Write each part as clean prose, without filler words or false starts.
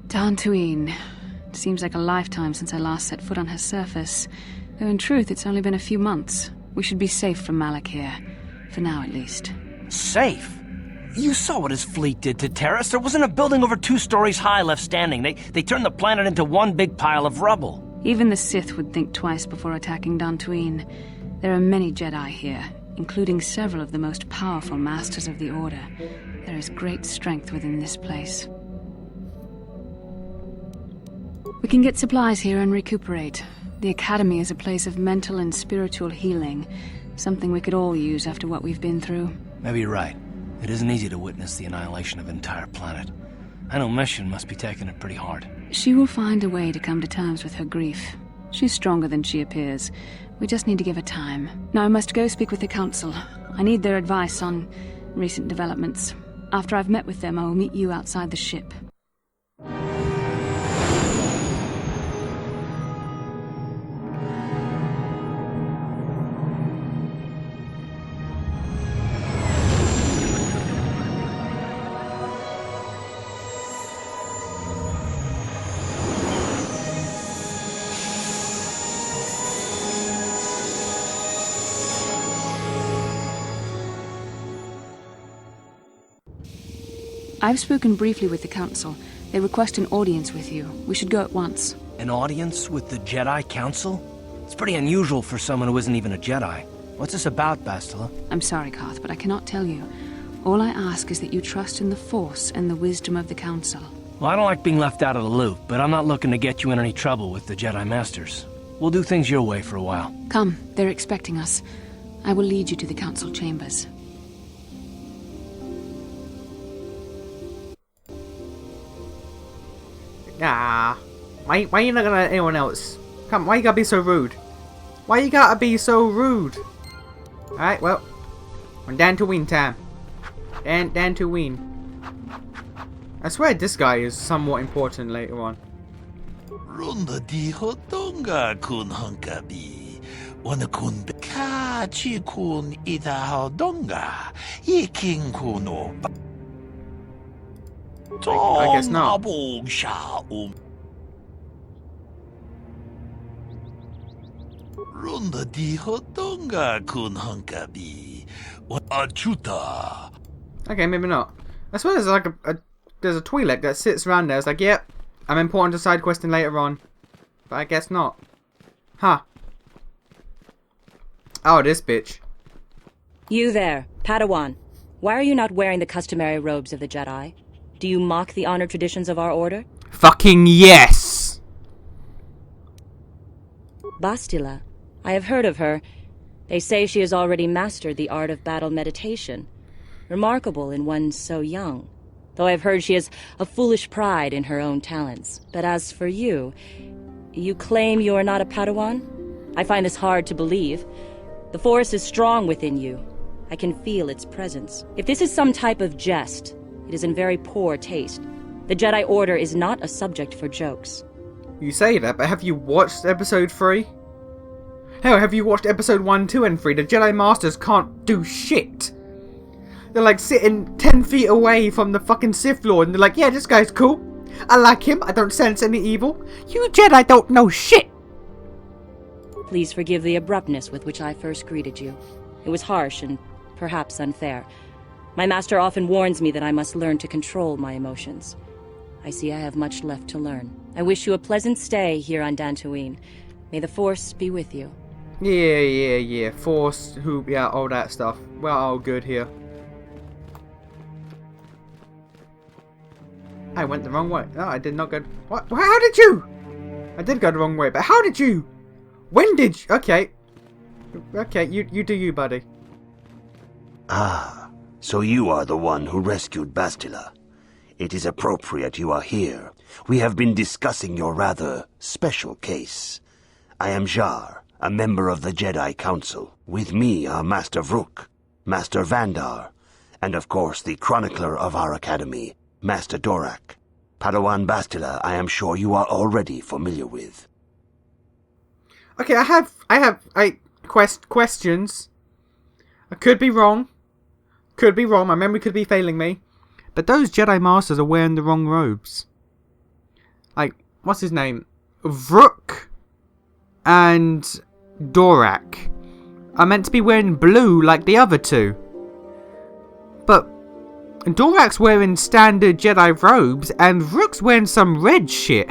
Dantooine. It seems like a lifetime since I last set foot on her surface. Though in truth, it's only been a few months. We should be safe from Malak here. For now, at least. Safe? You saw what his fleet did to Terrace. There wasn't a building over 2 stories high left standing. They turned the planet into one big pile of rubble. Even the Sith would think twice before attacking Dantooine. There are many Jedi here, including several of the most powerful Masters of the Order. There is great strength within this place. We can get supplies here and recuperate. The Academy is a place of mental and spiritual healing, something we could all use after what we've been through. Maybe you're right. It isn't easy to witness the annihilation of an entire planet. I know Mission must be taking it pretty hard. She will find a way to come to terms with her grief. She's stronger than she appears. We just need to give her time. Now I must go speak with the Council. I need their advice on recent developments. After I've met with them, I will meet you outside the ship. I've spoken briefly with the Council. They request an audience with you. We should go at once. An audience with the Jedi Council? It's pretty unusual for someone who isn't even a Jedi. What's this about, Bastila? I'm sorry, Carth, but I cannot tell you. All I ask is that you trust in the Force and the wisdom of the Council. Well, I don't like being left out of the loop, but I'm not looking to get you in any trouble with the Jedi Masters. We'll do things your way for a while. Come, they're expecting us. I will lead you to the Council chambers. Nah. Why you not gonna let anyone else? Come, why you gotta be so rude? Why you gotta be so rude? Alright, well. We're down to win time. Down to win. I swear this guy is somewhat important later on. Runda di hotonga kun hunkabi. Wana kun ka chi kun ita hodonga. Yiking kuno. I guess not. Runda di hotonga kun hunkabi. Achuta. Okay, maybe not. I swear there's like there's a Twi'lek that sits around there. It's like, yep, I'm important to side questing later on. But I guess not. Huh. Oh, this bitch. You there, Padawan. Why are you not wearing the customary robes of the Jedi? Do you mock the honored traditions of our order? Fucking yes! Bastila. I have heard of her. They say she has already mastered the art of battle meditation. Remarkable in one so young. Though I've heard she has a foolish pride in her own talents. But as for you, you claim you are not a Padawan? I find this hard to believe. The Force is strong within you. I can feel its presence. If this is some type of jest, it is in very poor taste. The Jedi Order is not a subject for jokes. You say that, but have you watched episode 3? Hell, have you watched episode 1, 2, and 3? The Jedi Masters can't do shit. They're like sitting 10 feet away from the fucking Sith Lord, and they're like, yeah, this guy's cool. I like him. I don't sense any evil. You Jedi don't know shit. Please forgive the abruptness with which I first greeted you. It was harsh and perhaps unfair. My master often warns me that I must learn to control my emotions. I see I have much left to learn. I wish you a pleasant stay here on Dantooine. May the Force be with you. Yeah. Force, hoop, yeah, all that stuff. We're all good here. I went the wrong way. No, I did not go... What? How did you? I did go the wrong way, but how did you? When did you? Okay. Okay, you do you, buddy. Ah, so you are the one who rescued Bastila. It is appropriate you are here. We have been discussing your rather special case. I am Jar, a member of the Jedi Council. With me are Master Vrook, Master Vandar, and of course the chronicler of our academy, Master Dorak. Padawan Bastila, I am sure you are already familiar with. Okay, I have questions. I could be wrong. My memory could be failing me. But those Jedi Masters are wearing the wrong robes. like, what's his name? Vrook and Dorak are meant to be wearing blue like the other two. But Dorak's wearing standard Jedi robes and Vrook's wearing some red shit.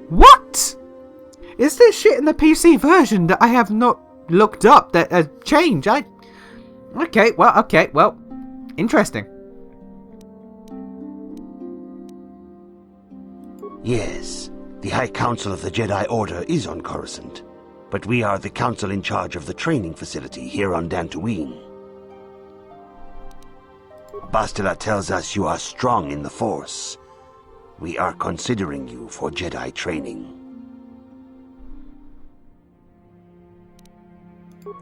What? Is there shit in the PC version that I have not looked up that has changed? Okay, well, interesting. Yes, the High Council of the Jedi Order is on Coruscant, but we are the council in charge of the training facility here on Dantooine. Bastila tells us you are strong in the Force. We are considering you for Jedi training.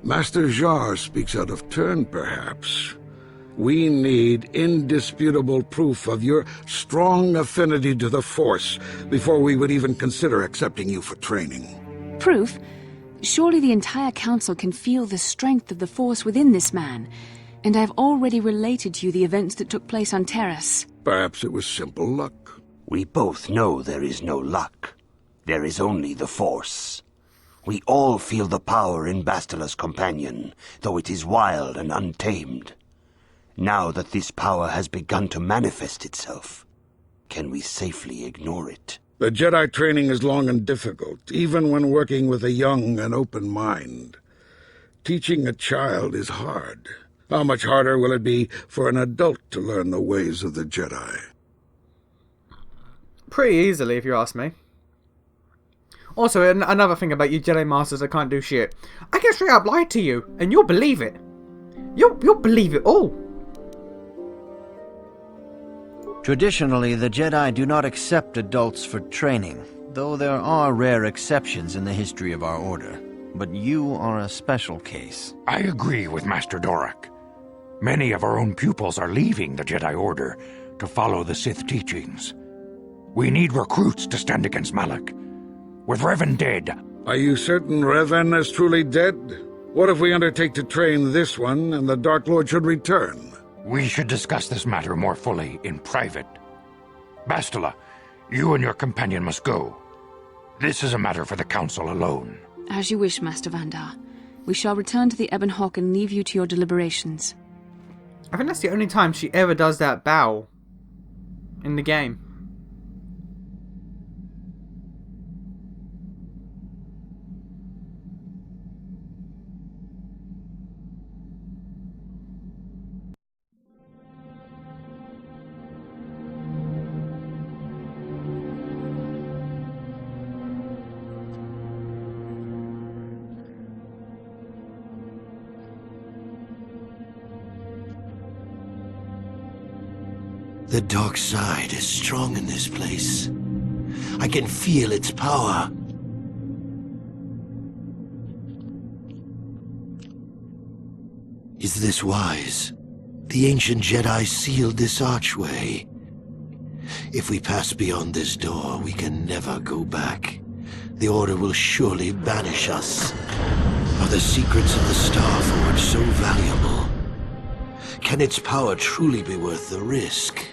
Master Jar speaks out of turn, perhaps. We need indisputable proof of your strong affinity to the Force before we would even consider accepting you for training. Proof? Surely the entire council can feel the strength of the Force within this man, and I've already related to you the events that took place on Terrace. Perhaps it was simple luck. We both know there is no luck. There is only the Force. We all feel the power in Bastila's companion, though it is wild and untamed. Now that this power has begun to manifest itself, can we safely ignore it? The Jedi training is long and difficult, even when working with a young and open mind. Teaching a child is hard. How much harder will it be for an adult to learn the ways of the Jedi? Pretty easily, if you ask me. Also, another thing about you Jedi Masters that can't do shit. I can straight up lie to you, and you'll believe it. You'll believe it all. Traditionally, the Jedi do not accept adults for training, though there are rare exceptions in the history of our order. But you are a special case. I agree with Master Dorak. Many of our own pupils are leaving the Jedi Order to follow the Sith teachings. We need recruits to stand against Malak. With Revan dead... Are you certain Revan is truly dead? What if we undertake to train this one and the Dark Lord should return? We should discuss this matter more fully in private. Bastila, you and your companion must go. This is a matter for the Council alone. As you wish, Master Vandar. We shall return to the Ebon Hawk and leave you to your deliberations. I think that's the only time she ever does that bow in the game. The dark side is strong in this place. I can feel its power. Is this wise? The ancient Jedi sealed this archway. If we pass beyond this door, we can never go back. The Order will surely banish us. Are the secrets of the Star Forge so valuable? Can its power truly be worth the risk?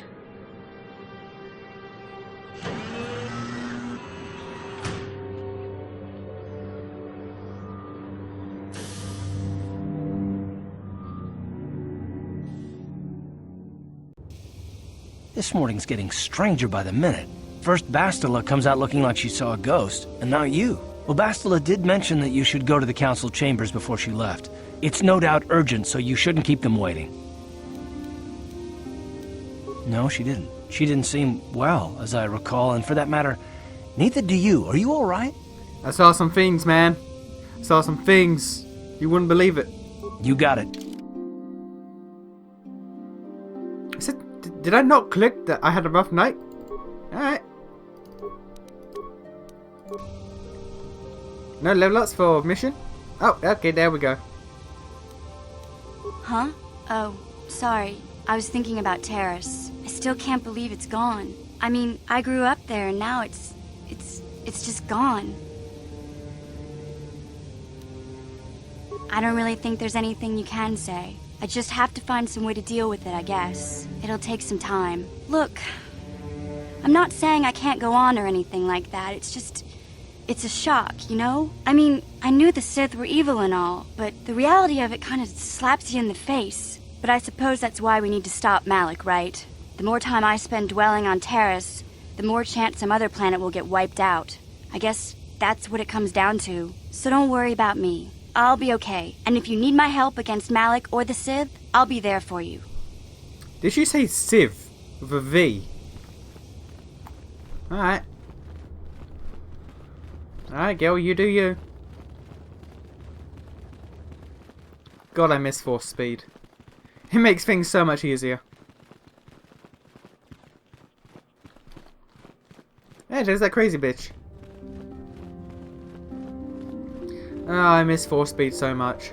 This morning's getting stranger by the minute. First Bastila comes out looking like she saw a ghost, and now you. Well, Bastila did mention that you should go to the council chambers before she left. It's no doubt urgent, so you shouldn't keep them waiting. No, she didn't. She didn't seem well, as I recall, and for that matter, neither do you. Are you all right? I saw some things, man. I saw some things. You wouldn't believe it. You got it. Did I not click that I had a rough night? Alright. No level ups for mission? Oh, okay, there we go. Huh? Oh, sorry. I was thinking about Terrace. I still can't believe it's gone. I mean, I grew up there and now it's just gone. I don't really think there's anything you can say. I just have to find some way to deal with it, I guess. It'll take some time. Look, I'm not saying I can't go on or anything like that. It's a shock, you know? I mean, I knew the Sith were evil and all, but the reality of it kind of slaps you in the face. But I suppose that's why we need to stop Malak, right? The more time I spend dwelling on Taris, the more chance some other planet will get wiped out. I guess that's what it comes down to. So don't worry about me. I'll be okay. And if you need my help against Malak or the Sith, I'll be there for you. Did she say Civ with a V? Alright. Alright, girl, you do you. God, I miss Force speed. It makes things so much easier. Hey, there's that crazy bitch. Oh, I miss Force speed so much.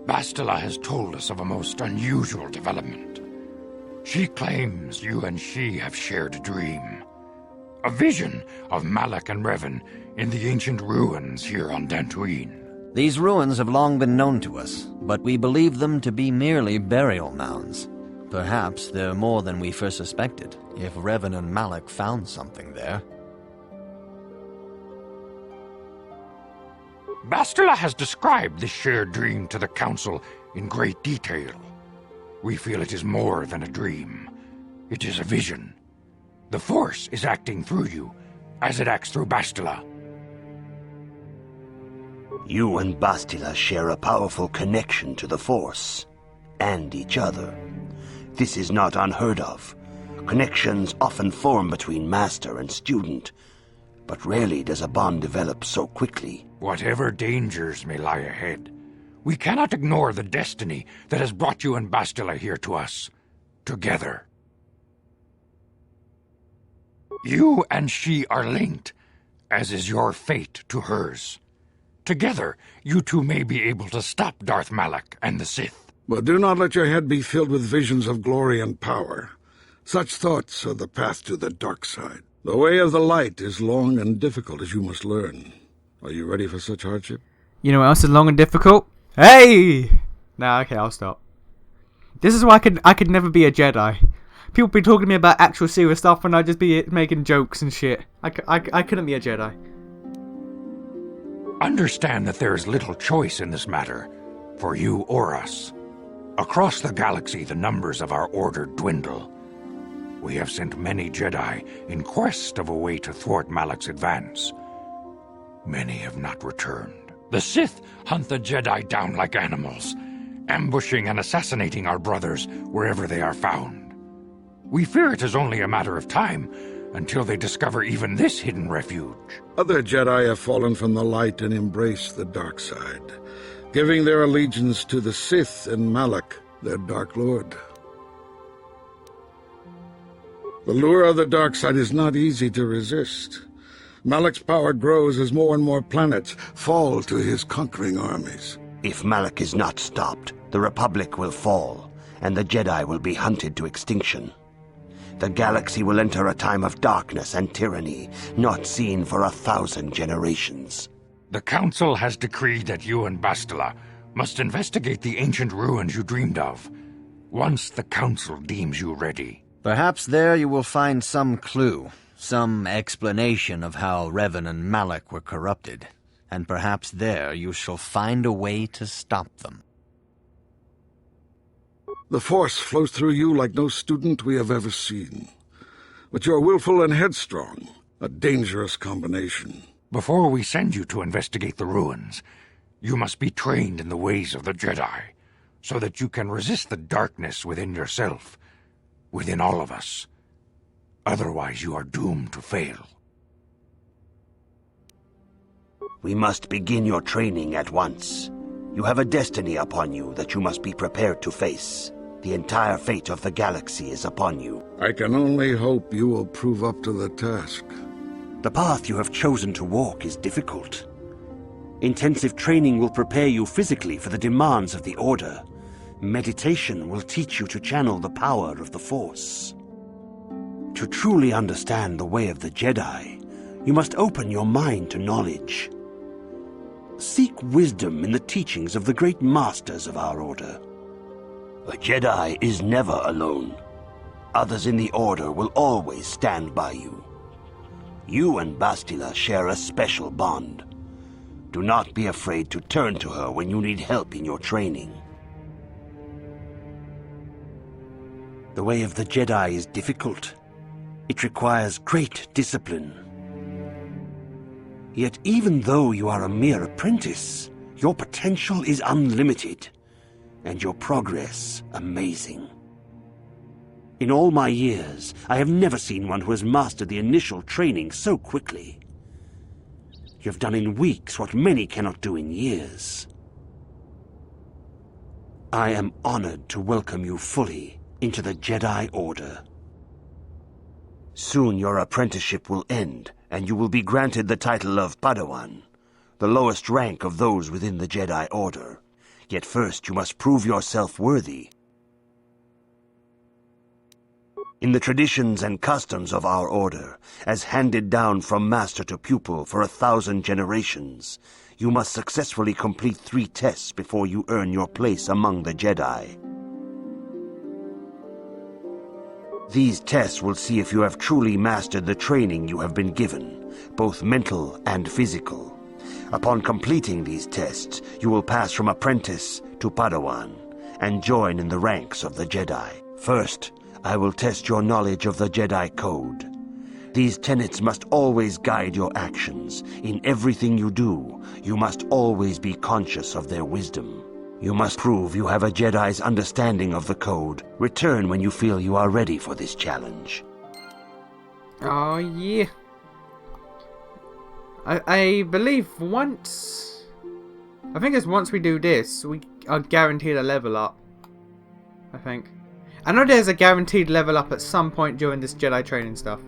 Bastila has told us of a most unusual development. She claims you and she have shared a dream. A vision of Malak and Revan in the ancient ruins here on Dantooine. These ruins have long been known to us, but we believe them to be merely burial mounds. Perhaps they're more than we first suspected, if Revan and Malak found something there. Bastila has described this shared dream to the Council in great detail. We feel it is more than a dream. It is a vision. The Force is acting through you, as it acts through Bastila. You and Bastila share a powerful connection to the Force, and each other. This is not unheard of. Connections often form between master and student, but rarely does a bond develop so quickly. Whatever dangers may lie ahead, we cannot ignore the destiny that has brought you and Bastila here to us, together. You and she are linked, as is your fate to hers. Together, you two may be able to stop Darth Malak and the Sith. But do not let your head be filled with visions of glory and power. Such thoughts are the path to the dark side. The way of the light is long and difficult, as you must learn. Are you ready for such hardship? You know what else is long and difficult? Hey! Nah, okay, I'll stop. This is why I could never be a Jedi. People be talking to me about actual serious stuff and I'd just be making jokes and shit. I couldn't be a Jedi. Understand that there is little choice in this matter, for you or us. Across the galaxy, the numbers of our order dwindle. We have sent many Jedi in quest of a way to thwart Malak's advance. Many have not returned. The Sith hunt the Jedi down like animals, ambushing and assassinating our brothers wherever they are found. We fear it is only a matter of time until they discover even this hidden refuge. Other Jedi have fallen from the light and embraced the dark side, giving their allegiance to the Sith and Malak, their Dark Lord. The lure of the dark side is not easy to resist. Malak's power grows as more and more planets fall to his conquering armies. If Malak is not stopped, the Republic will fall, and the Jedi will be hunted to extinction. The galaxy will enter a time of darkness and tyranny, not seen for 1,000 generations. The Council has decreed that you and Bastila must investigate the ancient ruins you dreamed of, once the Council deems you ready. Perhaps there you will find some clue, some explanation of how Revan and Malak were corrupted, and perhaps there you shall find a way to stop them. The Force flows through you like no student we have ever seen. But you're willful and headstrong, a dangerous combination. Before we send you to investigate the ruins, you must be trained in the ways of the Jedi, so that you can resist the darkness within yourself, within all of us. Otherwise, you are doomed to fail. We must begin your training at once. You have a destiny upon you that you must be prepared to face. The entire fate of the galaxy is upon you. I can only hope you will prove up to the task. The path you have chosen to walk is difficult. Intensive training will prepare you physically for the demands of the Order. Meditation will teach you to channel the power of the Force. To truly understand the way of the Jedi, you must open your mind to knowledge. Seek wisdom in the teachings of the great masters of our Order. A Jedi is never alone. Others in the Order will always stand by you. You and Bastila share a special bond. Do not be afraid to turn to her when you need help in your training. The way of the Jedi is difficult. It requires great discipline. Yet even though you are a mere apprentice, your potential is unlimited, and your progress amazing. In all my years, I have never seen one who has mastered the initial training so quickly. You have done in weeks what many cannot do in years. I am honored to welcome you fully into the Jedi Order. Soon your apprenticeship will end, and you will be granted the title of Padawan, the lowest rank of those within the Jedi Order. Yet first you must prove yourself worthy. In the traditions and customs of our Order, as handed down from master to pupil for 1,000 generations, you must successfully complete 3 tests before you earn your place among the Jedi. These tests will see if you have truly mastered the training you have been given, both mental and physical. Upon completing these tests, you will pass from apprentice to Padawan and join in the ranks of the Jedi. First, I will test your knowledge of the Jedi Code. These tenets must always guide your actions. In everything you do, you must always be conscious of their wisdom. You must prove you have a Jedi's understanding of the Code. Return when you feel you are ready for this challenge. Oh, yeah. I believe once... I think it's once we do this, we are guaranteed a level up. I think. I know there's a guaranteed level up at some point during this Jedi training stuff.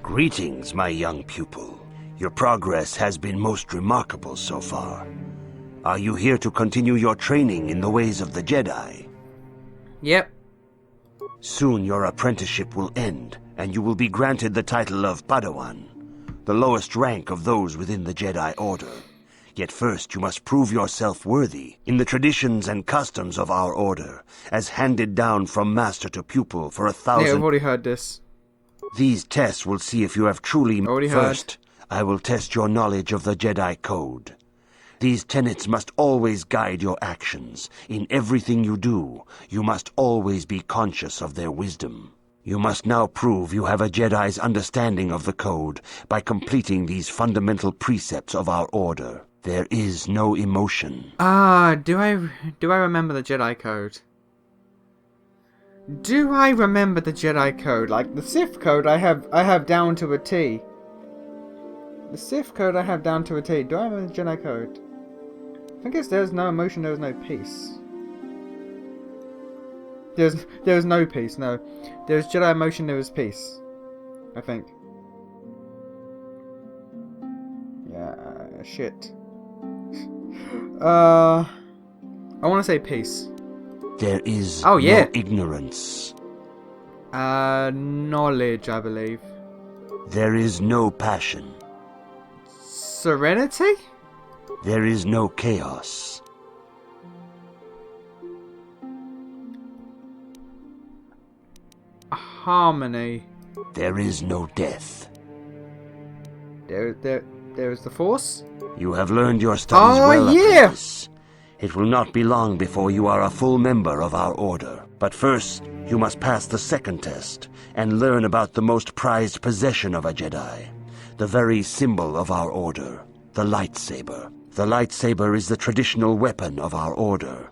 Greetings, my young pupil. Your progress has been most remarkable so far. Are you here to continue your training in the ways of the Jedi? Yep. Soon your apprenticeship will end, and you will be granted the title of Padawan, the lowest rank of those within the Jedi Order. Yet first you must prove yourself worthy in the traditions and customs of our Order, as handed down from master to pupil for 1,000... Yeah, I've already heard this. These tests will see if you have truly... Already First, I will test your knowledge of the Jedi Code. These tenets must always guide your actions. In everything you do, you must always be conscious of their wisdom. You must now prove you have a Jedi's understanding of the Code by completing these fundamental precepts of our Order. There is no emotion. Ah, do I remember the Jedi Code? Do I remember the Jedi Code? Like the Sith Code I have down to a T. The Sith Code I have down to a T. Do I remember the Jedi Code? I think it's there's no emotion, there was no peace. There was no peace, no. There was Jedi emotion, there was peace. I think. Yeah, shit. I want to say peace. There is no ignorance. Knowledge, I believe. There is no passion. Serenity? There is no chaos. Harmony. There is no death. There is the Force? You have learned your studies well, apprentice. It will not be long before you are a full member of our Order. But first, you must pass the second test and learn about the most prized possession of a Jedi, the very symbol of our Order, the Lightsaber. The Lightsaber is the traditional weapon of our Order.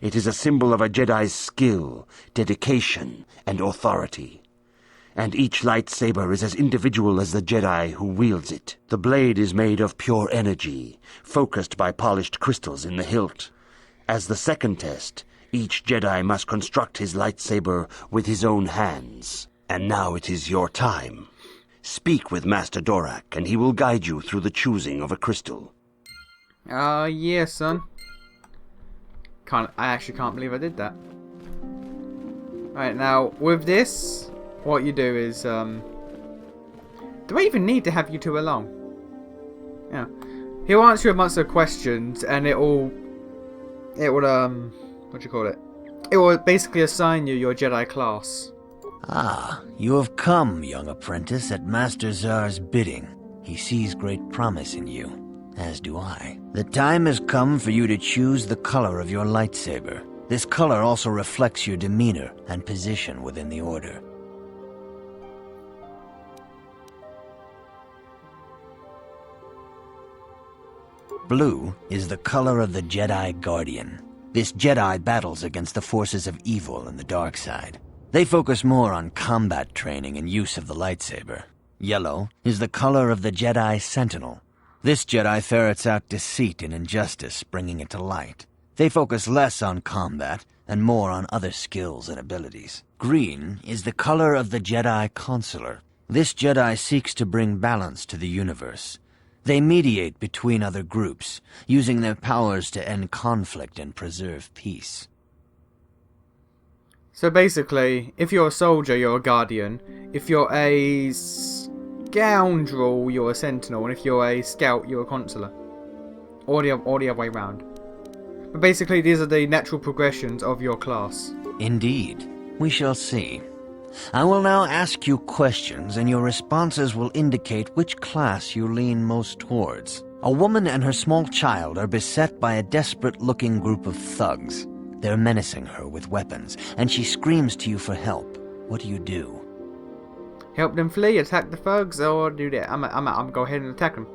It is a symbol of a Jedi's skill, dedication, and authority. And each lightsaber is as individual as the Jedi who wields it. The blade is made of pure energy, focused by polished crystals in the hilt. As the second test, each Jedi must construct his lightsaber with his own hands. And now it is your time. Speak with Master Dorak, and he will guide you through the choosing of a crystal. Yeah, son. I actually can't believe I did that. Alright, now, with this, what you do is, do I even need to have you two along? Yeah. He'll answer a bunch of questions, and it will, what do you call it? It will basically assign you your Jedi class. Ah, you have come, young apprentice, at Master Zar's bidding. He sees great promise in you, as do I. The time has come for you to choose the color of your lightsaber. This color also reflects your demeanor and position within the Order. Blue is the color of the Jedi Guardian. This Jedi battles against the forces of evil and the dark side. They focus more on combat training and use of the lightsaber. Yellow is the color of the Jedi Sentinel. This Jedi ferrets out deceit and injustice, bringing it to light. They focus less on combat and more on other skills and abilities. Green is the color of the Jedi Consular. This Jedi seeks to bring balance to the universe. They mediate between other groups, using their powers to end conflict and preserve peace. So basically, if you're a soldier, you're a guardian. If you're a scoundrel, you're a sentinel. And if you're a scout, you're a consular. Or the other way round. But basically, these are the natural progressions of your class. Indeed. We shall see. I will now ask you questions, and your responses will indicate which class you lean most towards. A woman and her small child are beset by a desperate-looking group of thugs. They're menacing her with weapons, and she screams to you for help. What do you do? Help them flee, attack the thugs, or do that. I'm go ahead and attack them.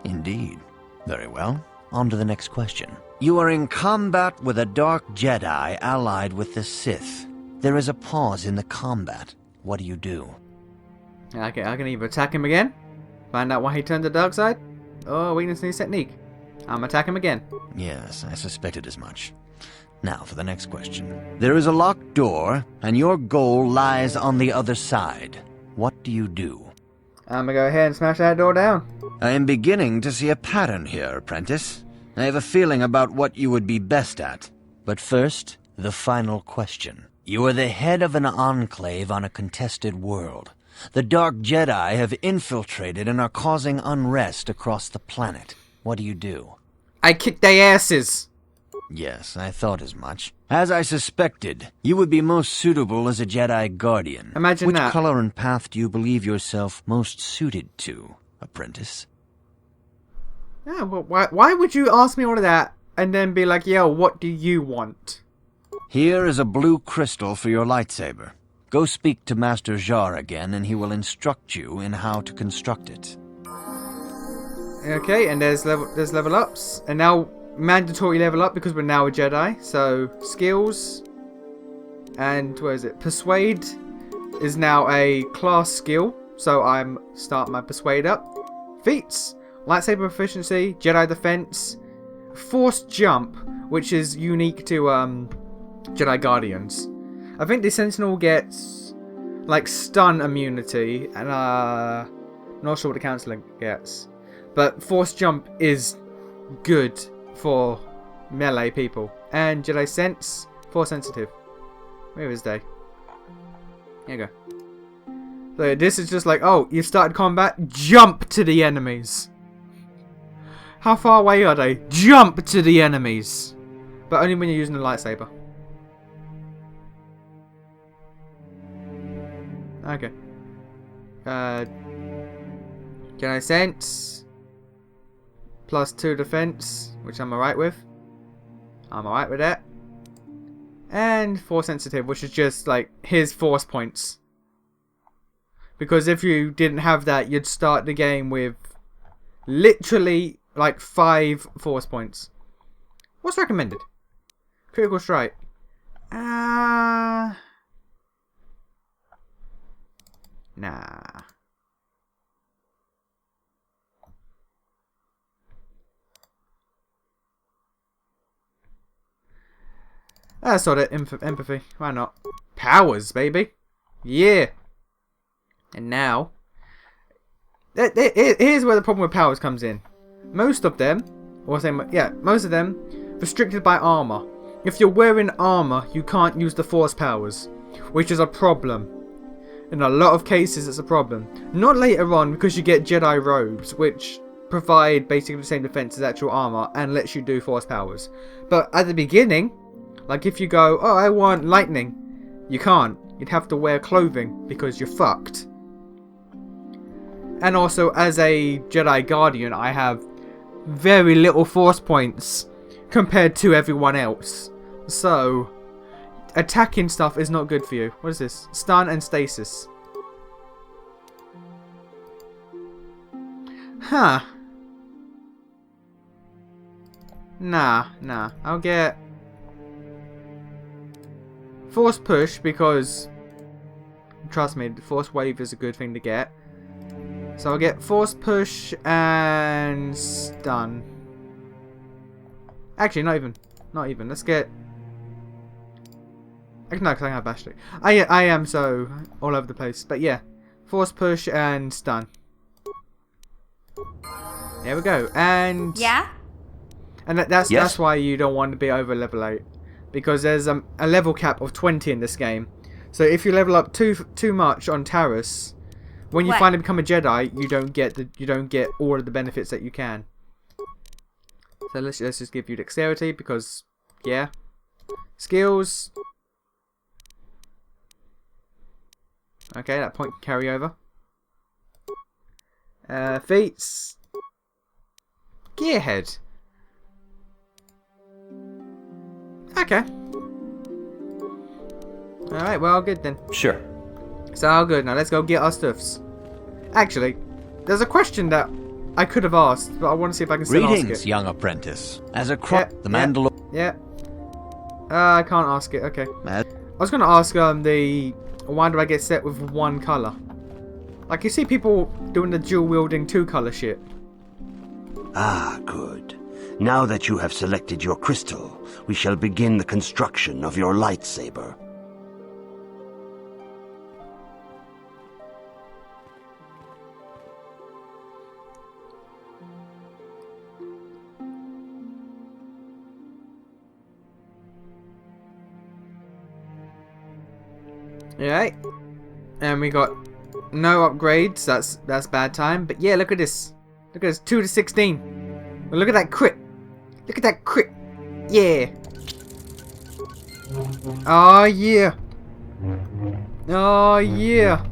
Indeed. Very well. On to the next question. You are in combat with a dark Jedi allied with the Sith. There is a pause in the combat. What do you do? I can either attack him again, find out why he turned to the dark side, or weakness in his technique. I'm attack him again. Yes, I suspected as much. Now for the next question. There is a locked door, and your goal lies on the other side. What do you do? I'm gonna go ahead and smash that door down. I am beginning to see a pattern here, apprentice. I have a feeling about what you would be best at. But first, the final question. You are the head of an enclave on a contested world. The Dark Jedi have infiltrated and are causing unrest across the planet. What do you do? I kick their asses. Yes, I thought as much. As I suspected, you would be most suitable as a Jedi Guardian. Imagine that. Which color and path do you believe yourself most suited to, apprentice? Yeah, well, why would you ask me all of that and then be like, yo, what do you want? Here is a blue crystal for your lightsaber. Go speak to Master Jar again, and he will instruct you in how to construct it. Okay, and there's level ups, and now mandatory level up because we're now a Jedi. So skills, and where is it? Persuade is now a class skill, so I'm starting my persuade up. Feats, lightsaber proficiency, Jedi defense, force jump, which is unique to Jedi Guardians. I think the Sentinel gets like stun immunity, and not sure what the Counselor gets. But Force Jump is good for melee people. And Jedi Sense, Force Sensitive. Where is they? Here you go. So this is just like, oh, you've started combat, jump to the enemies. How far away are they? Jump to the enemies. But only when you're using the lightsaber. Okay. Jedi Sense. +2 defense, which I'm alright with. I'm alright with that. And Force Sensitive, which is just like his force points. Because if you didn't have that, you'd start the game with literally like 5 force points. What's recommended? Critical Strike. Nah. That's sort of empathy. Why not? Powers, baby. Yeah. And now, here's where the problem with powers comes in. Most of them, most of them, restricted by armor. If you're wearing armor, you can't use the force powers, which is a problem. In a lot of cases, it's a problem. Not later on, because you get Jedi robes, which provide basically the same defense as actual armor and lets you do force powers. But at the beginning, Like if you go, oh, I want lightning, you can't. You'd have to wear clothing because you're fucked. And also, as a Jedi Guardian, I have very little force points compared to everyone else. So, attacking stuff is not good for you. What is this? Stun and stasis. Huh. Nah. I'll get force push because, trust me, the force wave is a good thing to get. So I'll get force push and stun. Actually, not even. Let's get. No, because I have Bastion. I am so all over the place. But yeah, force push and stun. There we go. And Yeah? And that's why you don't want to be over level 8, because there's a level cap of 20 in this game. So if you level up too much on Taris, when you finally become a Jedi, you don't get all of the benefits that you can. So let's just give you dexterity because yeah, skills. Okay, that point can carry over. Feats. Gearhead. Okay. Alright, well, good then. Sure. So, all good. Now, let's go get our stuffs. Actually, there's a question that I could have asked, but I want to see if I can still ask it. Greetings, young apprentice. As a the Mandalorian... Yeah. I can't ask it. Okay. I was going to ask why do I get set with one colour? Like, you see people doing the dual-wielding two-colour shit. Ah, good. Now that you have selected your crystal, we shall begin the construction of your lightsaber. Alright. And we got no upgrades. That's bad time. But yeah, look at this. Look at this. 2 to 16. Well, look at that crit. Look at that crit. Yeah. Oh yeah. Oh yeah.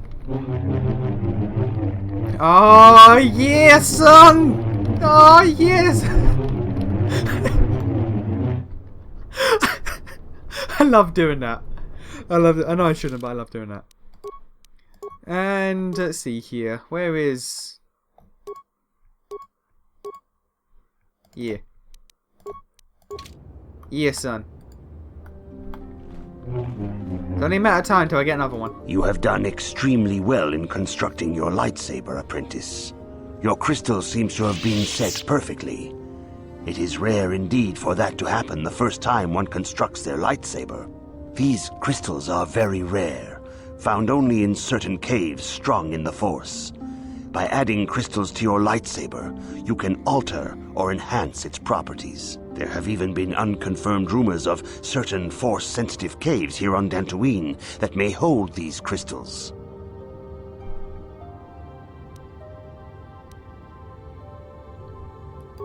Oh yeah, son. Oh yes. I love doing that. I love it. I know I shouldn't, but I love doing that. And let's see here. Where is... Yeah. Yeah, son. It's only a matter of time till I get another one. You have done extremely well in constructing your lightsaber, apprentice. Your crystal seems to have been set perfectly. It is rare indeed for that to happen the first time one constructs their lightsaber. These crystals are very rare, found only in certain caves strong in the Force. By adding crystals to your lightsaber, you can alter or enhance its properties. There have even been unconfirmed rumors of certain Force-sensitive caves here on Dantooine that may hold these crystals.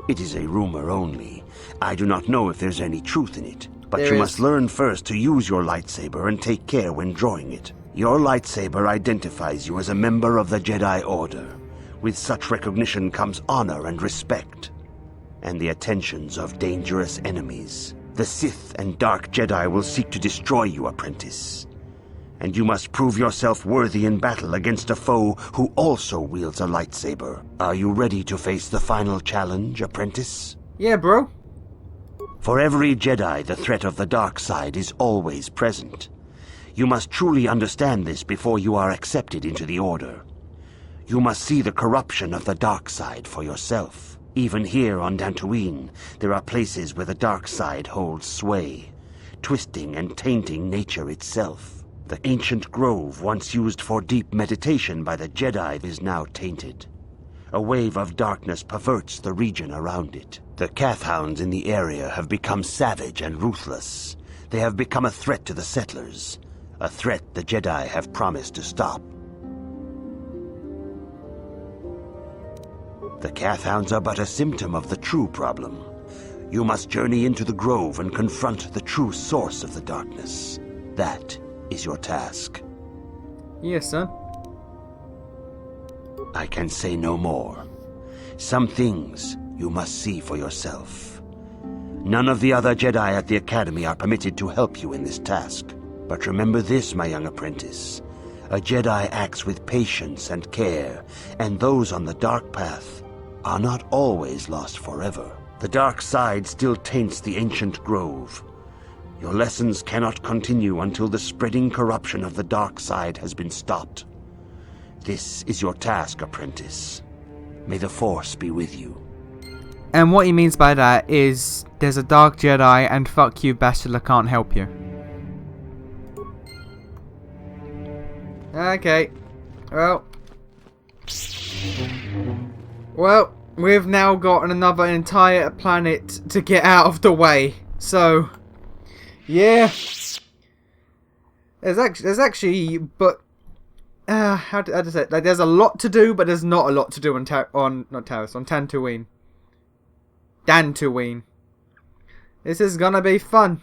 It is a rumor only. I do not know if there's any truth in it. But you must learn first to use your lightsaber and take care when drawing it. Your lightsaber identifies you as a member of the Jedi Order. With such recognition comes honor and respect, and the attentions of dangerous enemies. The Sith and Dark Jedi will seek to destroy you, apprentice. And you must prove yourself worthy in battle against a foe who also wields a lightsaber. Are you ready to face the final challenge, apprentice? Yeah, bro. For every Jedi, the threat of the dark side is always present. You must truly understand this before you are accepted into the Order. You must see the corruption of the dark side for yourself. Even here on Dantooine, there are places where the dark side holds sway, twisting and tainting nature itself. The ancient grove once used for deep meditation by the Jedi is now tainted. A wave of darkness perverts the region around it. The Kathhounds in the area have become savage and ruthless. They have become a threat to the settlers, a threat the Jedi have promised to stop. The Kathhounds are but a symptom of the true problem. You must journey into the grove and confront the true source of the darkness. That is your task. Yes, son. I can say no more. Some things you must see for yourself. None of the other Jedi at the Academy are permitted to help you in this task. But remember this, my young apprentice. A Jedi acts with patience and care, and those on the dark path are not always lost forever. The dark side still taints the ancient grove. Your lessons cannot continue until the spreading corruption of the dark side has been stopped. This is your task, apprentice. May the Force be with you. And what he means by that is, there's a dark Jedi and fuck you, Bastila can't help you. Okay. Well, we've now got another entire planet to get out of the way. So, yeah. There's actually, but how to say it? Like, there's a lot to do, but there's not a lot to do on Tatooine. Dantooine. This is gonna be fun.